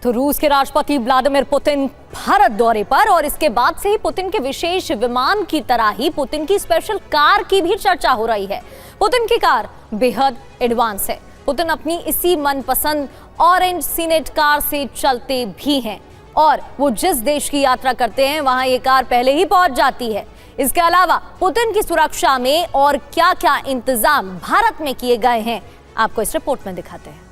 तो रूस के राष्ट्रपति व्लादिमीर पुतिन भारत दौरे पर, और इसके बाद से ही पुतिन के विशेष विमान की तरह ही पुतिन की स्पेशल कार की भी चर्चा हो रही है। पुतिन की कार बेहद एडवांस है। पुतिन अपनी इसी मनपसंद ऑरेंज सीनेट कार से चलते भी हैं, और वो जिस देश की यात्रा करते हैं वहां ये कार पहले ही पहुंच जाती है। इसके अलावा पुतिन की सुरक्षा में और क्या क्या इंतजाम भारत में किए गए हैं, आपको इस रिपोर्ट में दिखाते हैं।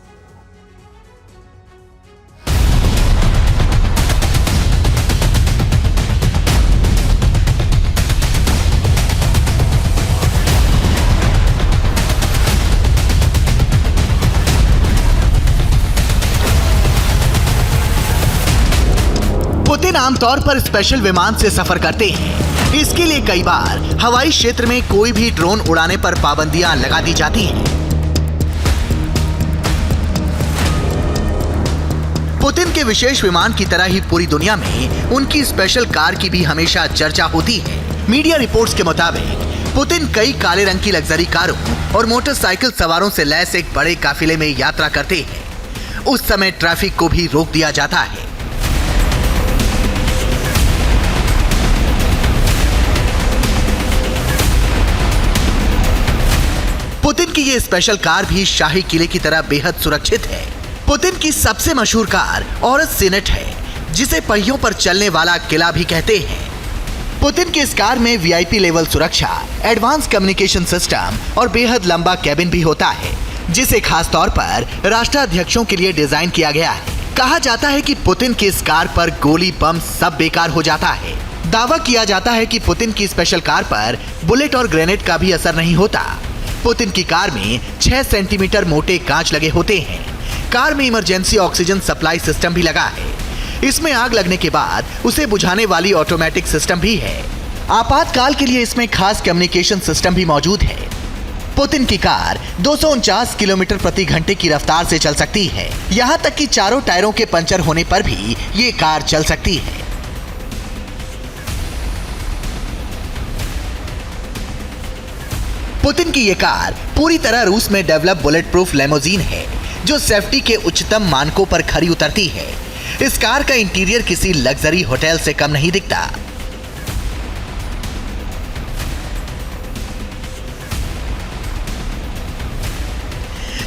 पुतिन आमतौर पर स्पेशल विमान से सफर करते हैं। इसके लिए कई बार हवाई क्षेत्र में कोई भी ड्रोन उड़ाने पर पाबंदियां लगा दी जाती हैं। पुतिन के विशेष विमान की तरह ही पूरी दुनिया में उनकी स्पेशल कार की भी हमेशा चर्चा होती है। मीडिया रिपोर्ट्स के मुताबिक पुतिन कई काले रंग की लग्जरी कारों और मोटरसाइकिल सवारों से लैस एक बड़े काफिले में यात्रा करते हैं। उस समय ट्रैफिक को भी रोक दिया जाता है। पुतिन की ये स्पेशल कार भी शाही किले की तरह बेहद सुरक्षित है। पुतिन की सबसे मशहूर कार ऑरेंज सीनेट है, जिसे पहियों पर चलने वाला किला भी कहते हैं। पुतिन की इस कार में वीआईपी लेवल सुरक्षा, एडवांस कम्युनिकेशन सिस्टम और बेहद लंबा कैबिन भी होता है, जिसे खास तौर पर राष्ट्राध्यक्षों के लिए डिजाइन किया गया है। कहा जाता है कि पुतिन की इस कार पर गोली बम सब बेकार हो जाता है। दावा किया जाता है कि पुतिन की स्पेशल कार पर बुलेट और ग्रेनेड का भी असर नहीं होता। पुतिन की कार में 6 सेंटीमीटर मोटे कांच लगे होते हैं। कार में इमरजेंसी ऑक्सीजन सप्लाई सिस्टम भी लगा है। इसमें आग लगने के बाद उसे बुझाने वाली ऑटोमेटिक सिस्टम भी है। आपातकाल के लिए इसमें खास कम्युनिकेशन सिस्टम भी मौजूद है। पुतिन की कार 249 किलोमीटर प्रति घंटे की रफ्तार से चल सकती है। यहाँ तक कि चारों टायरों के पंचर होने पर भी ये कार चल सकती है। पुतिन की ये कार पूरी तरह रूस में डेवलप बुलेट प्रूफ लेमोजीन है, जो सेफ्टी के उच्चतम मानकों पर खरी उतरती है। इस कार का इंटीरियर किसी लग्जरी होटल से कम नहीं दिखता।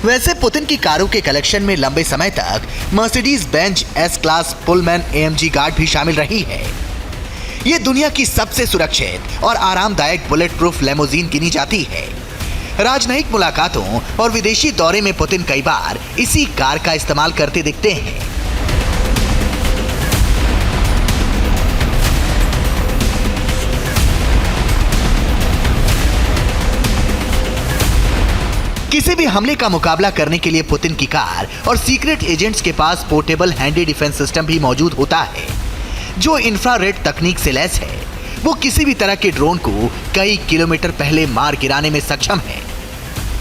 वैसे पुतिन की कारों के कलेक्शन में लंबे समय तक Mercedes Benz S class Pullman AMG guard भी शामिल रही है। ये दुनिया की सबसे सुरक्षित और आरामदायक बुलेट प्रूफ लेमोजीन गिनी जाती है। राजनयिक मुलाकातों और विदेशी दौरे में पुतिन कई बार इसी कार का इस्तेमाल करते दिखते हैं। किसी भी हमले का मुकाबला करने के लिए पुतिन की कार और सीक्रेट एजेंट्स के पास पोर्टेबल हैंडी डिफेंस सिस्टम भी मौजूद होता है, जो इंफ्रारेड तकनीक से लैस है। वो किसी भी तरह के ड्रोन को कई किलोमीटर पहले मार गिराने में सक्षम है।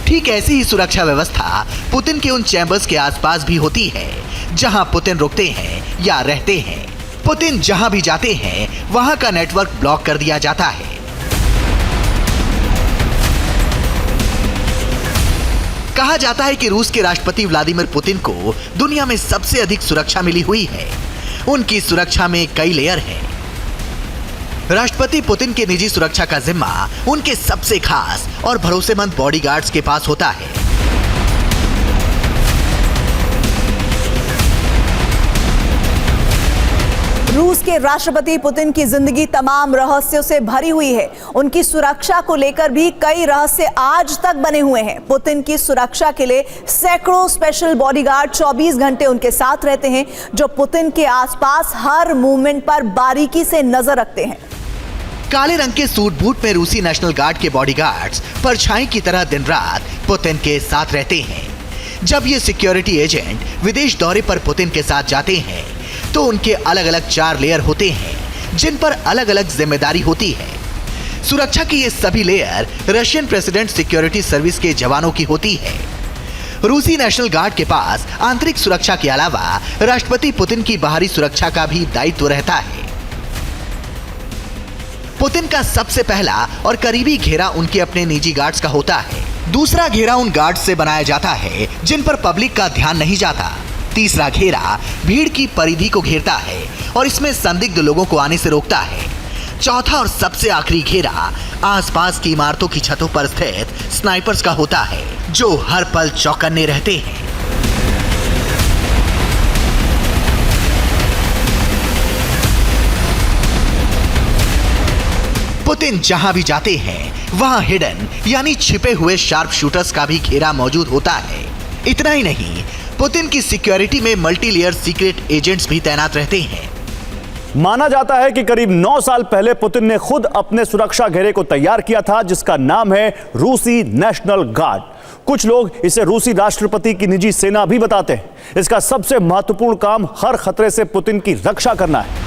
ठीक ऐसी ही सुरक्षा व्यवस्था पुतिन के उन चैम्बर्स के आसपास भी होती है, जहां पुतिन रुकते हैं या रहते हैं। पुतिन जहां भी जाते हैं वहां का नेटवर्क ब्लॉक कर दिया जाता है। कहा जाता है कि रूस के राष्ट्रपति व्लादिमीर पुतिन को दुनिया में सबसे अधिक सुरक्षा मिली हुई है। उनकी सुरक्षा में कई लेयर हैं। राष्ट्रपति पुतिन के निजी सुरक्षा का जिम्मा उनके सबसे खास और भरोसेमंद बॉडीगार्ड्स के पास होता है। रूस के राष्ट्रपति पुतिन की जिंदगी तमाम रहस्यों से भरी हुई है। उनकी सुरक्षा को लेकर भी कई रहस्य आज तक बने हुए हैं। पुतिन की सुरक्षा के लिए सैकड़ों स्पेशल बॉडीगार्ड 24 घंटे उनके साथ रहते हैं, जो पुतिन के आसपास हर मूवमेंट पर बारीकी से नजर रखते हैं। काले रंग के सूट बूट में रूसी नेशनल गार्ड के बॉडीगार्ड्स परछाई की तरह दिन रात पुतिन के साथ रहते हैं। जब ये सिक्योरिटी एजेंट विदेश दौरे पर पुतिन के साथ जाते हैं तो उनके अलग अलग 4 लेयर होते हैं, जिन पर अलग अलग जिम्मेदारी होती है। सुरक्षा की ये सभी layer Russian president security service के जवानों की होती है। रूसी नेशनल गार्ड के पास आंतरिक सुरक्षा के अलावा राष्ट्रपति पुतिन की बाहरी सुरक्षा का भी दायित्व रहता है। पुतिन का सबसे पहला और करीबी घेरा उनके अपने निजी गार्ड्स का होता है। दूसरा घेरा उन गार्ड्स से बनाया जाता है जिन पर पब्लिक का ध्यान नहीं जाता। तीसरा घेरा भीड़ की परिधि को घेरता है और इसमें संदिग्ध लोगों को आने से रोकता है। चौथा और सबसे आखिरी घेरा आसपास की इमारतों की छतों पर स्थित स्नाइपर्स का होता है, जो हर पल चौकन्ने रहते हैं। पुतिन जहां भी जाते हैं वहां हिडन यानी छिपे हुए शार्प शूटर्स का भी घेरा मौजूद होता है। इतना ही नहीं, पुतिन की सिक्योरिटी में मल्टी लेयर सीक्रेट एजेंट्स भी तैनात रहते हैं। माना जाता है कि करीब 9 साल पहले पुतिन ने खुद अपने सुरक्षा घेरे को तैयार किया था, जिसका नाम है रूसी नेशनल गार्ड। कुछ लोग इसे रूसी राष्ट्रपति की निजी सेना भी बताते हैं। इसका सबसे महत्वपूर्ण काम हर खतरे से पुतिन की रक्षा करना है।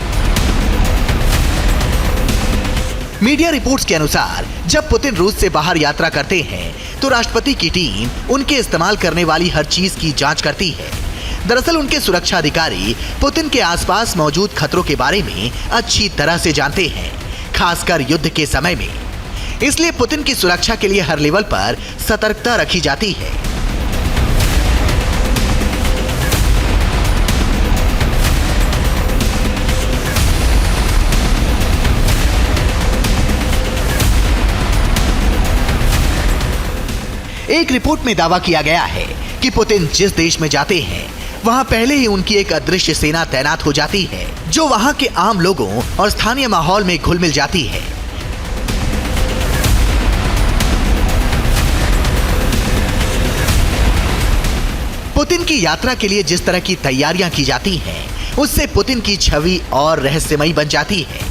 मीडिया रिपोर्ट्स के अनुसार जब पुतिन रूस से बाहर यात्रा करते हैं तो राष्ट्रपति की टीम उनके इस्तेमाल करने वाली हर चीज की जांच करती है। दरअसल उनके सुरक्षा अधिकारी पुतिन के आसपास मौजूद खतरों के बारे में अच्छी तरह से जानते हैं, खासकर युद्ध के समय में। इसलिए पुतिन की सुरक्षा के लिए हर लेवल पर सतर्कता रखी जाती है। एक रिपोर्ट में दावा किया गया है कि पुतिन जिस देश में जाते हैं वहां पहले ही उनकी एक अदृश्य सेना तैनात हो जाती है, जो वहां के आम लोगों और स्थानीय माहौल में घुल मिल जाती है। पुतिन की यात्रा के लिए जिस तरह की तैयारियां की जाती हैं, उससे पुतिन की छवि और रहस्यमयी बन जाती है।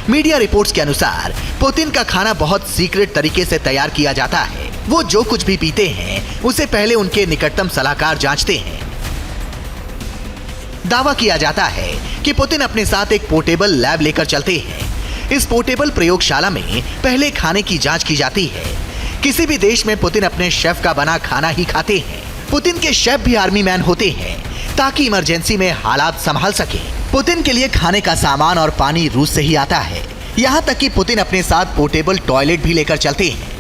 मीडिया रिपोर्ट्स के अनुसार पुतिन का खाना बहुत सीक्रेट तरीके से तैयार किया जाता है। वो जो कुछ भी पीते हैं उसे पहले उनके निकटतम सलाहकार जांचते हैं। दावा किया जाता है कि पुतिन अपने साथ एक पोर्टेबल लैब लेकर चलते हैं। इस पोर्टेबल प्रयोगशाला में पहले खाने की जांच की जाती है। किसी भी देश में पुतिन अपने शेफ का बना खाना ही खाते हैं। पुतिन के शेफ भी आर्मी मैन होते हैं ताकि इमरजेंसी में हालात संभाल सके। पुतिन के लिए खाने का सामान और पानी रूस से ही आता है। यहाँ तक कि पुतिन अपने साथ पोर्टेबल टॉयलेट भी लेकर चलते हैं।